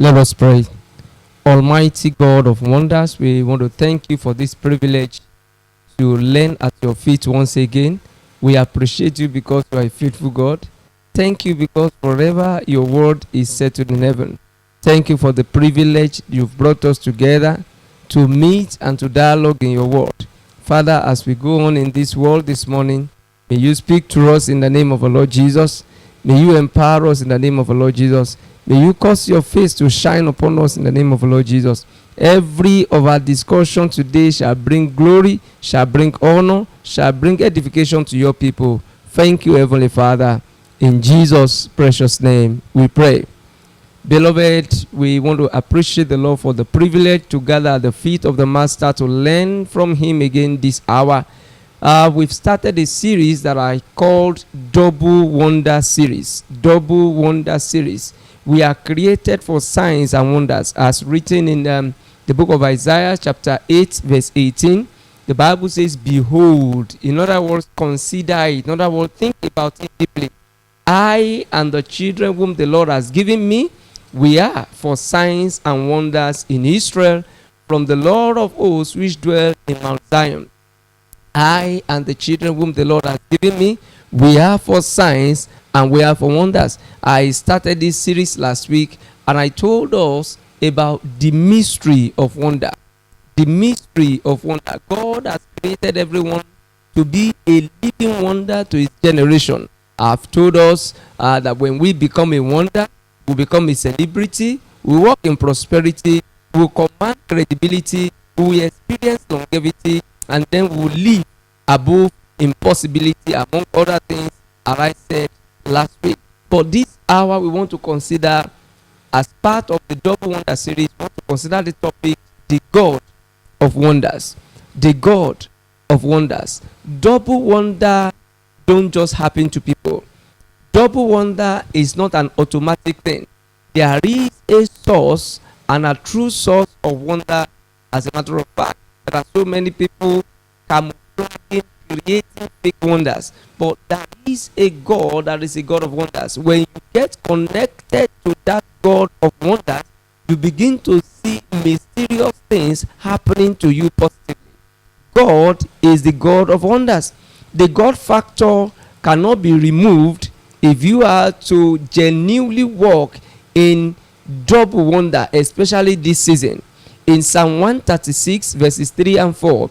Let us pray. Almighty God of wonders, we want to thank you for this privilege to learn at your feet once again. We appreciate you because you are a faithful God. Thank you because forever your word is settled in heaven. Thank you for the privilege you've brought us together to meet and to dialogue in your word. Father, as we go on in this world this morning, may you speak to us in the name of our Lord Jesus. May you empower us in the name of our Lord Jesus. May you cause your face to shine upon us in the name of the Lord Jesus. Every of our discussion today shall bring glory, shall bring honor, shall bring edification to your people. Thank you, Heavenly Father. In Jesus' precious name we pray. Beloved, we want to appreciate the Lord for the privilege to gather at the feet of the Master to learn from Him again this hour. We've started a series that I called Double Wonder Series. Double Wonder Series. We are created for signs and wonders, as written in the book of Isaiah chapter 8 verse 18. The Bible says, behold. In other words, consider it. In other words, think about it deeply. I and the children whom the Lord has given me, we are for signs and wonders in Israel from the Lord of hosts which dwell in Mount Zion. I and the children whom the Lord has given me, we are for signs and we are for wonders. I started this series last week and I told us about the mystery of wonder. The mystery of wonder. God has created everyone to be a living wonder to his generation. I've told us that when we become a wonder, we become a celebrity, we walk in prosperity, we command credibility, we experience longevity, and then we live above impossibility, among other things, as I said last week. But this hour we want to consider, as part of the Double Wonder series, we want to consider the topic, the God of wonders. The God of wonders. Double wonder don't just happen to people. Double wonder is not an automatic thing. There is a source and a true source of wonder. As a matter of fact, there are so many people camouflaging, creating fake wonders, but there is a God that is a God of wonders. When you get connected to that God of wonders, you begin to see mysterious things happening to you positively. God is the God of wonders. The God factor cannot be removed if you are to genuinely walk in double wonder, especially this season. In Psalm 136 verses 3 and 4,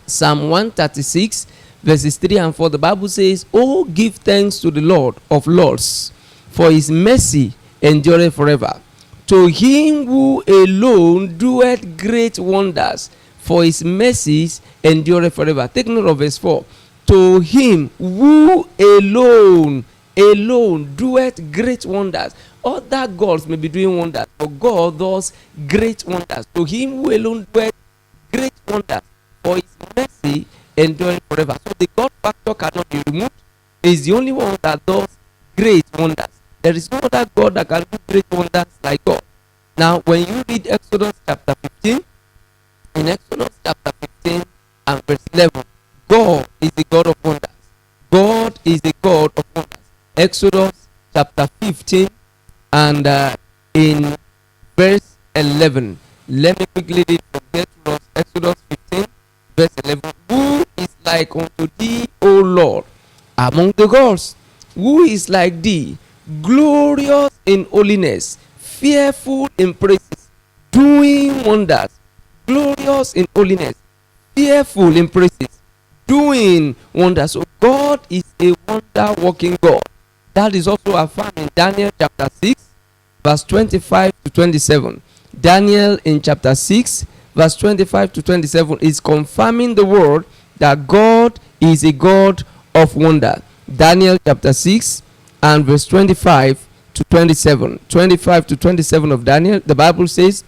Psalm 136 verses 3 and 4, the Bible says, oh, give thanks to the Lord of lords, for his mercy endureth forever. To him who alone doeth great wonders, for his mercies endureth forever. Take note of verse 4. To him who alone doeth great wonders. Other gods may be doing wonders, but God does great wonders. To him who alone doeth great wonders, for his mercy endureth forever. So the God factor cannot be removed. He is the only one that does great wonders. There is no other God that can do great wonders like God. Now, when you read Exodus chapter 15, in Exodus chapter 15 and verse 11, God is the God of wonders. God is the God of wonders. Exodus chapter 15 and in verse 11. Let me quickly read from here to us. Exodus 15 verse 11. Who is like unto thee, O Lord, among the gods? Who is like thee, glorious in holiness, fearful in praises, doing wonders? Glorious in holiness, fearful in praises, doing wonders. So God is a wonder working God. That is also affirmed in Daniel chapter 6 verse 25 to 27. Daniel in chapter 6 verse 25 to 27 is confirming the word that God is a God of wonder. Daniel chapter 6 and verse 25 to 27. 25 to 27 of Daniel, the Bible says,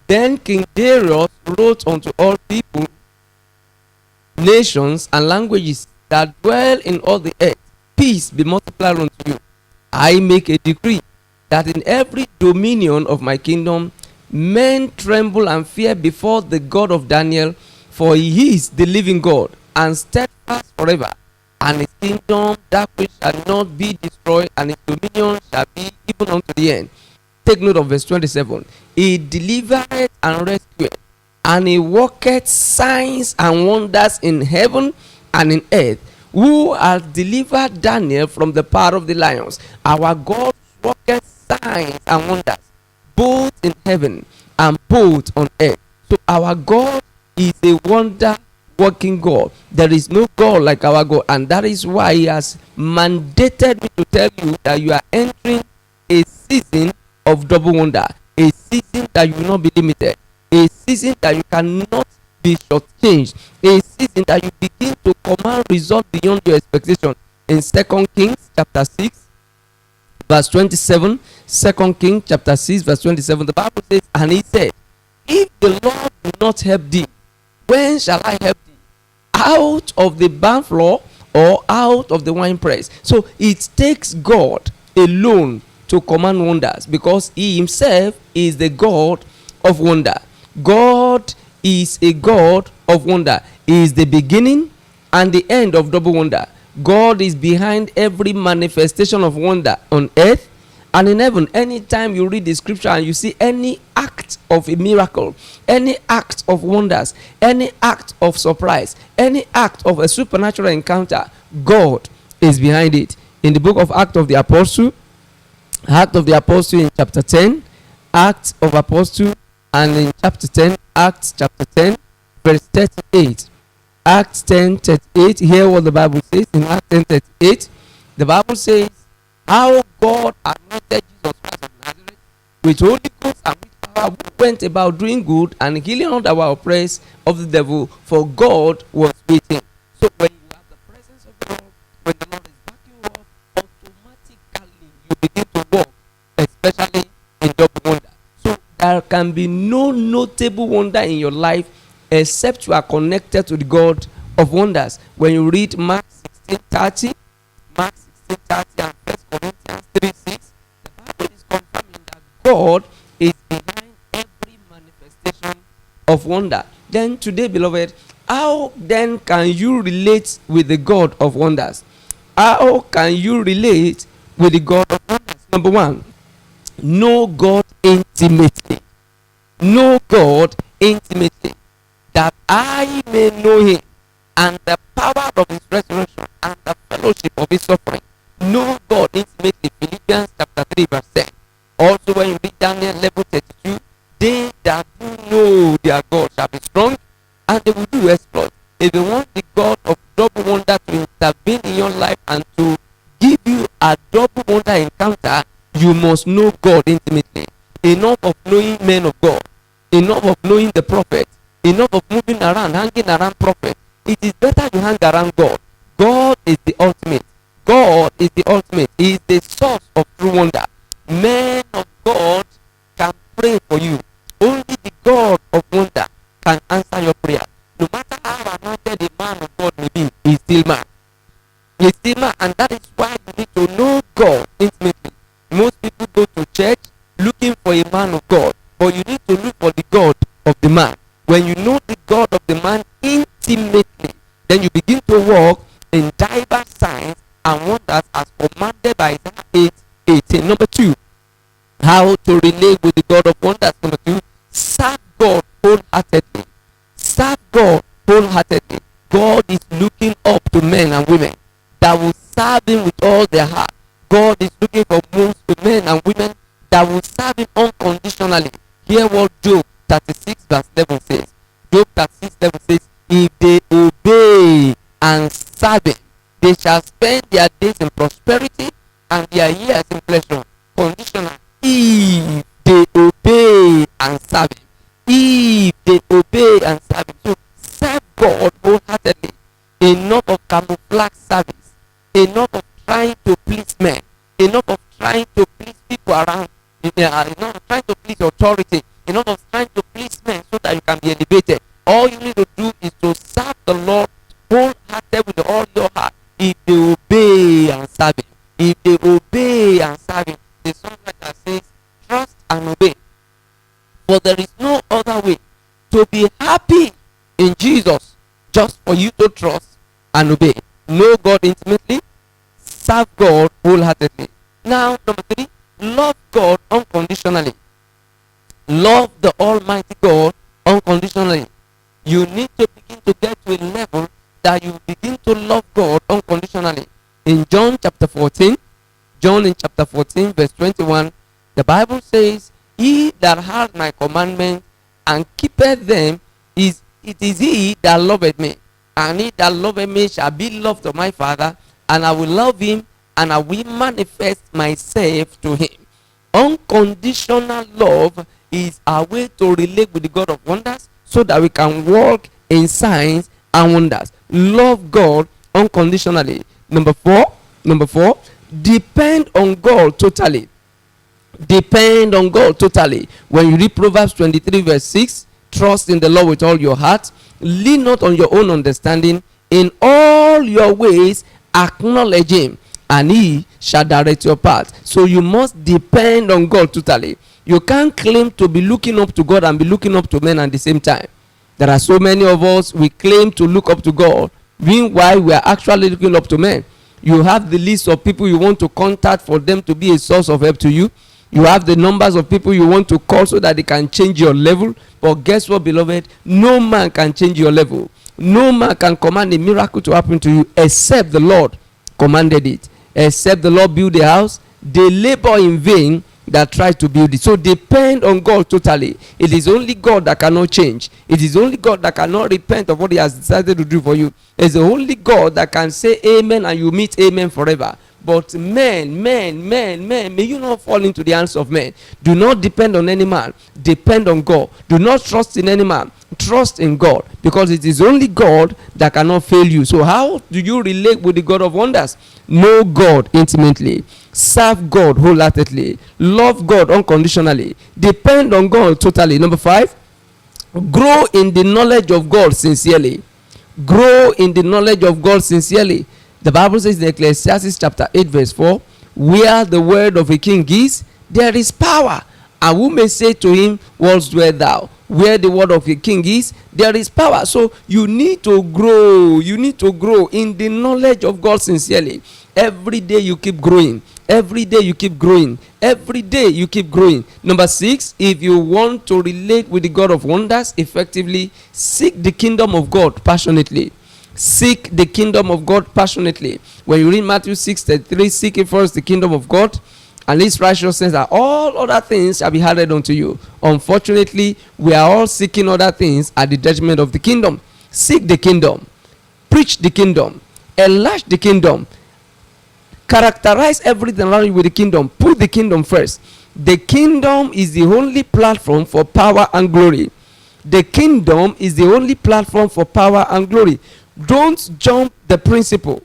then King Darius wrote unto all people, nations, and languages that dwell in all the earth, peace be multiplied unto you. I make a decree that in every dominion of my kingdom men tremble and fear before the God of Daniel, for he is the living God and steadfast forever, and his kingdom that which shall not be destroyed, and his dominion shall be even unto the end. Take note of verse 27. He delivered and rescued, and he worketh signs and wonders in heaven and in earth, who has delivered Daniel from the power of the lions. Our God worketh signs and wonders both in heaven and both on earth. So our God is a wonder working God. There is no God like our God, and that is why he has mandated me to tell you that you are entering a season of double wonder, a season that you will not be limited, a season that you cannot be shortchanged, a season that you begin to command results beyond your expectation. In 2 Kings chapter 6 verse 27, 2 Kings chapter 6 verse 27, the Bible says, and he said, if the Lord will not help thee, when shall I help thee? Out of the barn floor or out of the winepress? So it takes God alone to command wonders, because he himself is the God of wonder. God is a God of wonder. He is the beginning and the end of double wonder. God is behind every manifestation of wonder on earth and in heaven. Anytime you read the scripture and you see any act of a miracle, any act of wonders, any act of surprise, any act of a supernatural encounter, God is behind it. In the book of Acts of the Apostle in chapter 10, Acts of Apostle, and in chapter 10, Acts chapter 10 verse 38. Acts 10:38. Hear what the Bible says in Acts 10:38. The Bible says, how God anointed Jesus Christ of Nazareth with Holy Ghost and with power, who went about doing good and healing all that were oppressed of the devil, for God was with him. So when you have the presence of the Lord, when the Lord is backing you up, automatically you begin to walk, especially in double wonder. So there can be no notable wonder in your life except you are connected to the God of wonders. When you read Mark 16:30, Mark 16:30 and 1 Corinthians 3:6, the Bible is confirming that God is behind every manifestation of wonder. Then today, beloved, how then can you relate with the God of wonders? How can you relate with the God of wonders? Number one, know God intimately. Know God intimately, that I may know him and the power of his resurrection and the fellowship of his suffering. Know God intimately. Philippians chapter 3 verse 10. Also when you read Daniel 11:32, they that do know their God shall be strong and they will do exploits. If you want the God of double wonder to intervene in your life and to give you a double wonder encounter, you must know God intimately. Enough of knowing men of God, enough of knowing the prophet, enough of moving around, hanging around prophet. It is better you hang around God. God is the ultimate. God is the ultimate. He is the source of true wonder. Men of God can pray for you. Only the God of wonder can answer your prayer. No matter how anointed a man of God may be, he is still man. He is still man, and that is why you need to know God intimately. Most people go to church looking for a man of God, but you need to look for the God of the man. When you know the God of the man intimately, then you begin to walk in diverse signs and wonders as commanded by Isaiah 8:18. Number two, how to relate with the God of wonders. Number two, serve God wholeheartedly. Serve God wholeheartedly. God is looking up to men and women that will serve him with all their heart. God is looking for most men and women that will serve him unconditionally. Hear what Job 36 verse 11 says. Job 36:11 says, if they obey and serve him, they shall spend their days in prosperity and their years in pleasure. Conditional. If they obey and serve him. If they obey and serve him. So serve God wholeheartedly. Enough of camouflage service. Enough of trying to please men. Enough of trying to please people around. Enough of trying to please authority. Enough of trying to please men so that you can be elevated. All you need to do is to serve the Lord wholehearted with all your heart. If they obey and serve him. If they obey and serve him. The songwriter says, trust and obey. For there is no other way to be happy in Jesus, just for you to trust and obey. Know God intimately, serve God wholeheartedly. Now, number three, Love God unconditionally. Love the Almighty God unconditionally. You need to begin to get to a level that you begin to love God unconditionally. In John chapter 14, John in chapter 14, verse 21, the Bible says, He that hath my commandments and keepeth them, it is he that loveth me. And he that loveth me shall be loved of my Father, and I will love him, and I will manifest myself to him. Unconditional love is our way to relate with the God of wonders, so that we can walk in signs and wonders. Love God unconditionally. Number four, depend on God totally. Depend on God totally. When you read Proverbs 23 verse 6, trust in the Lord with all your heart, lean not on your own understanding, in all your ways acknowledge him, and he shall direct your path. So you must depend on God totally. You can't claim to be looking up to God and be looking up to men at the same time. There are so many of us, we claim to look up to God, meanwhile we are actually looking up to men. You have the list of people you want to contact for them to be a source of help to you. You have the numbers of people you want to call so that they can change your level. But guess what, beloved? No man can change your level. No man can command a miracle to happen to you except the Lord commanded it. Except the Lord build a house, they labor in vain that try to build it. So depend on God totally. It is only God that cannot change. It is only God that cannot repent of what he has decided to do for you. It's the only God that can say amen and you meet amen forever. But men, may you not fall into the hands of men. Do not depend on any man. Depend on God. Do not trust in any man. Trust in God, because it is only God that cannot fail you. So how do you relate with the God of wonders? Know God intimately. Serve God wholeheartedly. Love God unconditionally. Depend on God totally. Number 5, grow in the knowledge of God sincerely. Grow in the knowledge of God sincerely. The Bible says in Ecclesiastes chapter 8 verse 4, where the word of a king is, there is power. And who may say to him, what's dwell thou? Where the word of a king is, there is power. So you need to grow. You need to grow in the knowledge of God sincerely. Every day you keep growing. Every day you keep growing. Every day you keep growing. Number 6, if you want to relate with the God of wonders effectively, seek the kingdom of God passionately. Seek the kingdom of God passionately. When you read Matthew 6:33, seek it first the kingdom of God and his righteousness, that all other things shall be added unto you. Unfortunately, we are all seeking other things at the detriment of the kingdom. Seek the kingdom. Preach the kingdom. Enlarge the kingdom. Characterize everything around you with the kingdom. Put the kingdom first. The kingdom is the only platform for power and glory. The kingdom is the only platform for power and glory. Don't jump the principle.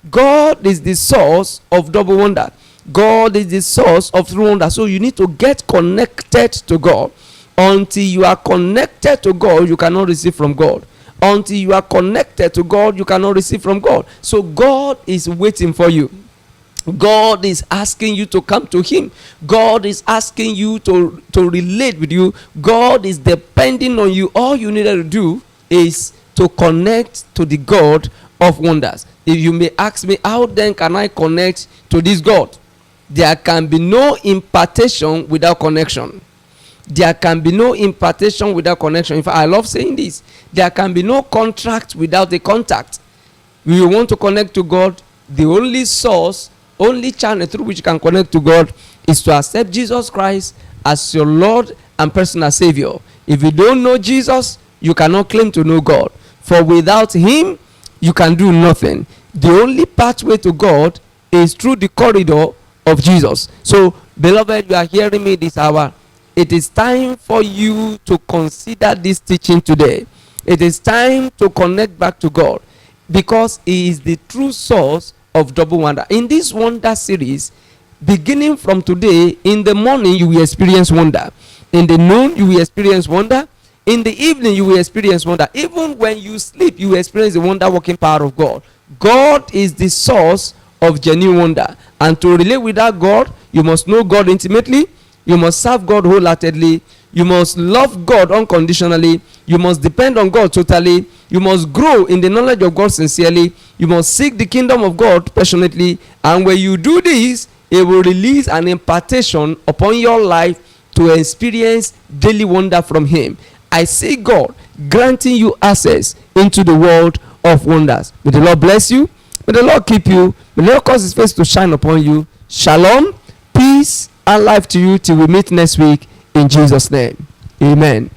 God is the source of double wonder. God is the source of true wonder. So you need to get connected to God. Until you are connected to God, you cannot receive from God. Until you are connected to God, you cannot receive from God. So God is waiting for you. God is asking you to come to him. God is asking you to relate with you. God is depending on you. All you need to do is to connect to the God of wonders. If you may ask me, how then can I connect to this God? There can be no impartation without connection. There can be no impartation without connection. In fact, I love saying this. There can be no contract without a contact. We want to connect to God. The only source, only channel through which you can connect to God is to accept Jesus Christ as your Lord and personal Savior. If you don't know Jesus, you cannot claim to know God. For without him, you can do nothing. The only pathway to God is through the corridor of Jesus. So, beloved, you are hearing me this hour. It is time for you to consider this teaching today. It is time to connect back to God, because he is the true source of double wonder. In this wonder series, beginning from today, in the morning you will experience wonder. In the noon you will experience wonder. In the evening you will experience wonder. Even when you sleep, you will experience the wonder working power of God. God is the source of genuine wonder. And to relate with that God, you must know God intimately. You must serve God wholeheartedly. You must love God unconditionally. You must depend on God totally. You must grow in the knowledge of God sincerely. You must seek the kingdom of God passionately. And when you do this, He will release an impartation upon your life to experience daily wonder from him. I see God granting you access into the world of wonders. May the Lord bless you. May the Lord keep you. May the Lord cause his face to shine upon you. Shalom, peace, and life to you till we meet next week in Jesus' name. Amen.